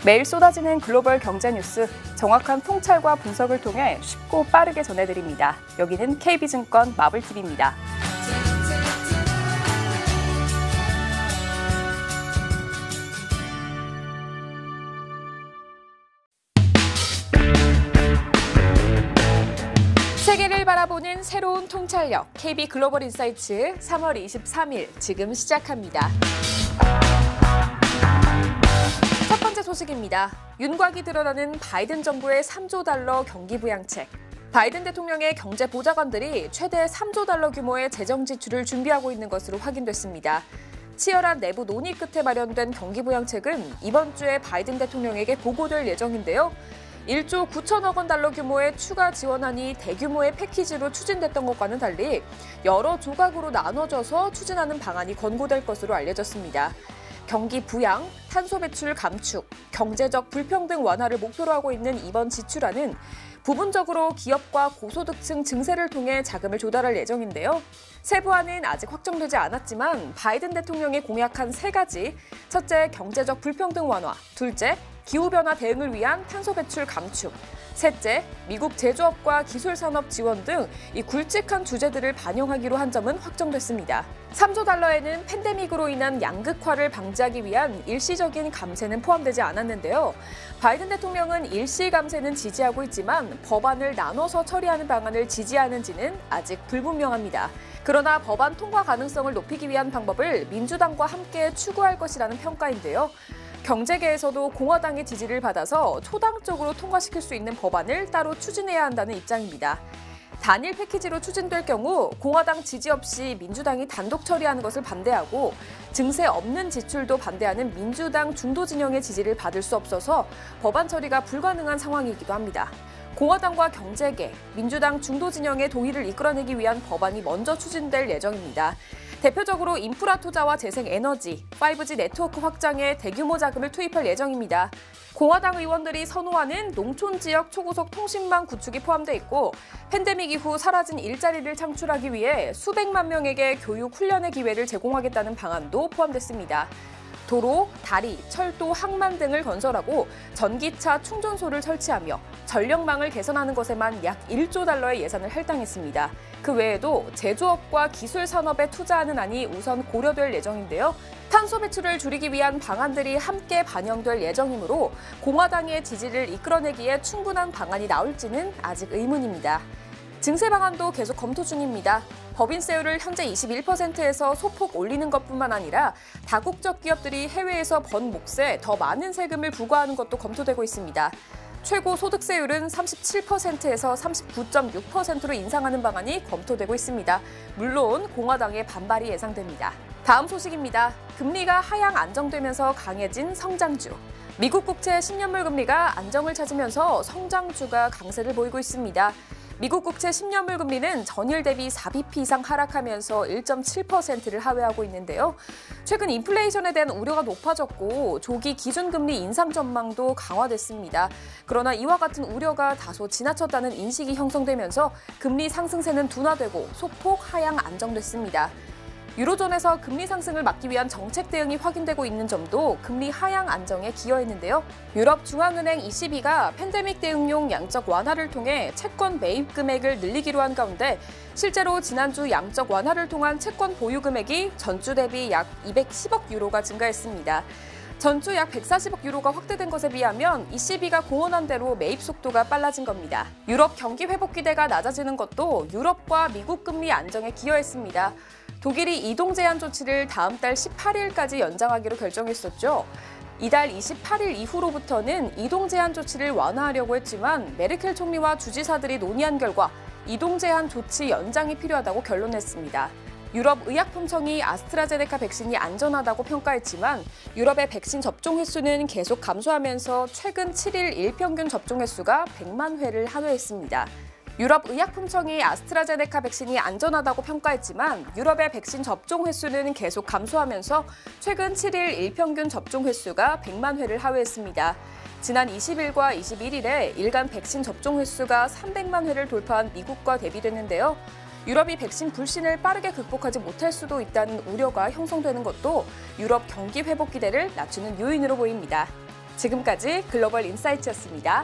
매일 쏟아지는 글로벌 경제 뉴스, 정확한 통찰과 분석을 통해 쉽고 빠르게 전해드립니다. 여기는 KB증권 마블TV입니다. 세계를 바라보는 새로운 통찰력, KB 글로벌 인사이츠 3월 23일 지금 시작합니다. 첫 번째 소식입니다. 윤곽이 드러나는 바이든 정부의 3조 달러 경기 부양책. 바이든 대통령의 경제 보좌관들이 최대 3조 달러 규모의 재정 지출을 준비하고 있는 것으로 확인됐습니다. 치열한 내부 논의 끝에 마련된 경기 부양책은 이번 주에 바이든 대통령에게 보고될 예정인데요. 1조 9천억 원 달러 규모의 추가 지원안이 대규모의 패키지로 추진됐던 것과는 달리 여러 조각으로 나눠져서 추진하는 방안이 권고될 것으로 알려졌습니다. 경기 부양, 탄소 배출 감축, 경제적 불평등 완화를 목표로 하고 있는 이번 지출안은 부분적으로 기업과 고소득층 증세를 통해 자금을 조달할 예정인데요. 세부안은 아직 확정되지 않았지만 바이든 대통령이 공약한 3가지, 첫째, 경제적 불평등 완화, 둘째, 기후변화 대응을 위한 탄소 배출 감축, 셋째, 미국 제조업과 기술산업 지원 등 이 굵직한 주제들을 반영하기로 한 점은 확정됐습니다. 3조 달러에는 팬데믹으로 인한 양극화를 방지하기 위한 일시적인 감세는 포함되지 않았는데요. 바이든 대통령은 일시 감세는 지지하고 있지만 법안을 나눠서 처리하는 방안을 지지하는지는 아직 불분명합니다. 그러나 법안 통과 가능성을 높이기 위한 방법을 민주당과 함께 추구할 것이라는 평가인데요. 경제계에서도 공화당의 지지를 받아서 초당적으로 통과시킬 수 있는 법안을 따로 추진해야 한다는 입장입니다. 단일 패키지로 추진될 경우 공화당 지지 없이 민주당이 단독 처리하는 것을 반대하고 증세 없는 지출도 반대하는 민주당 중도 진영의 지지를 받을 수 없어서 법안 처리가 불가능한 상황이기도 합니다. 공화당과 경제계, 민주당 중도 진영의 동의를 이끌어내기 위한 법안이 먼저 추진될 예정입니다. 대표적으로 인프라 투자와 재생에너지, 5G 네트워크 확장에 대규모 자금을 투입할 예정입니다. 공화당 의원들이 선호하는 농촌 지역 초고속 통신망 구축이 포함돼 있고 팬데믹 이후 사라진 일자리를 창출하기 위해 수백만 명에게 교육 훈련의 기회를 제공하겠다는 방안도 포함됐습니다. 도로, 다리, 철도, 항만 등을 건설하고 전기차 충전소를 설치하며 전력망을 개선하는 것에만 약 1조 달러의 예산을 할당했습니다. 그 외에도 제조업과 기술 산업에 투자하는 안이 우선 고려될 예정인데요. 탄소 배출을 줄이기 위한 방안들이 함께 반영될 예정이므로 공화당의 지지를 이끌어내기에 충분한 방안이 나올지는 아직 의문입니다. 증세 방안도 계속 검토 중입니다. 법인세율을 현재 21%에서 소폭 올리는 것뿐만 아니라 다국적 기업들이 해외에서 번 몫에 더 많은 세금을 부과하는 것도 검토되고 있습니다. 최고 소득세율은 37%에서 39.6%로 인상하는 방안이 검토되고 있습니다. 물론 공화당의 반발이 예상됩니다. 다음 소식입니다. 금리가 하향 안정되면서 강해진 성장주. 미국 국채 10년물 금리가 안정을 찾으면서 성장주가 강세를 보이고 있습니다. 미국 국채 10년물 금리는 전일 대비 4bp 이상 하락하면서 1.7%를 하회하고 있는데요. 최근 인플레이션에 대한 우려가 높아졌고 조기 기준금리 인상 전망도 강화됐습니다. 그러나 이와 같은 우려가 다소 지나쳤다는 인식이 형성되면서 금리 상승세는 둔화되고 소폭 하향 안정됐습니다. 유로존에서 금리 상승을 막기 위한 정책 대응이 확인되고 있는 점도 금리 하향 안정에 기여했는데요. 유럽 중앙은행 ECB가 팬데믹 대응용 양적 완화를 통해 채권 매입 금액을 늘리기로 한 가운데 실제로 지난주 양적 완화를 통한 채권 보유 금액이 전주 대비 약 210억 유로가 증가했습니다. 전주 약 140억 유로가 확대된 것에 비하면 ECB가 공언한 대로 매입 속도가 빨라진 겁니다. 유럽 경기 회복 기대가 낮아지는 것도 유럽과 미국 금리 안정에 기여했습니다. 독일이 이동 제한 조치를 다음 달 18일까지 연장하기로 결정했었죠. 이달 28일 이후로부터는 이동 제한 조치를 완화하려고 했지만 메르켈 총리와 주지사들이 논의한 결과 이동 제한 조치 연장이 필요하다고 결론냈습니다. 유럽 의약품청이 아스트라제네카 백신이 안전하다고 평가했지만 유럽의 백신 접종 횟수는 계속 감소하면서 최근 7일 일평균 접종 횟수가 100만 회를 하회했습니다. 유럽 의약품청이 아스트라제네카 백신이 안전하다고 평가했지만 유럽의 백신 접종 횟수는 계속 감소하면서 최근 7일 일평균 접종 횟수가 100만 회를 하회했습니다. 지난 20일과 21일에 일간 백신 접종 횟수가 300만 회를 돌파한 미국과 대비됐는데요. 유럽이 백신 불신을 빠르게 극복하지 못할 수도 있다는 우려가 형성되는 것도 유럽 경기 회복 기대를 낮추는 요인으로 보입니다. 지금까지 글로벌 인사이트였습니다.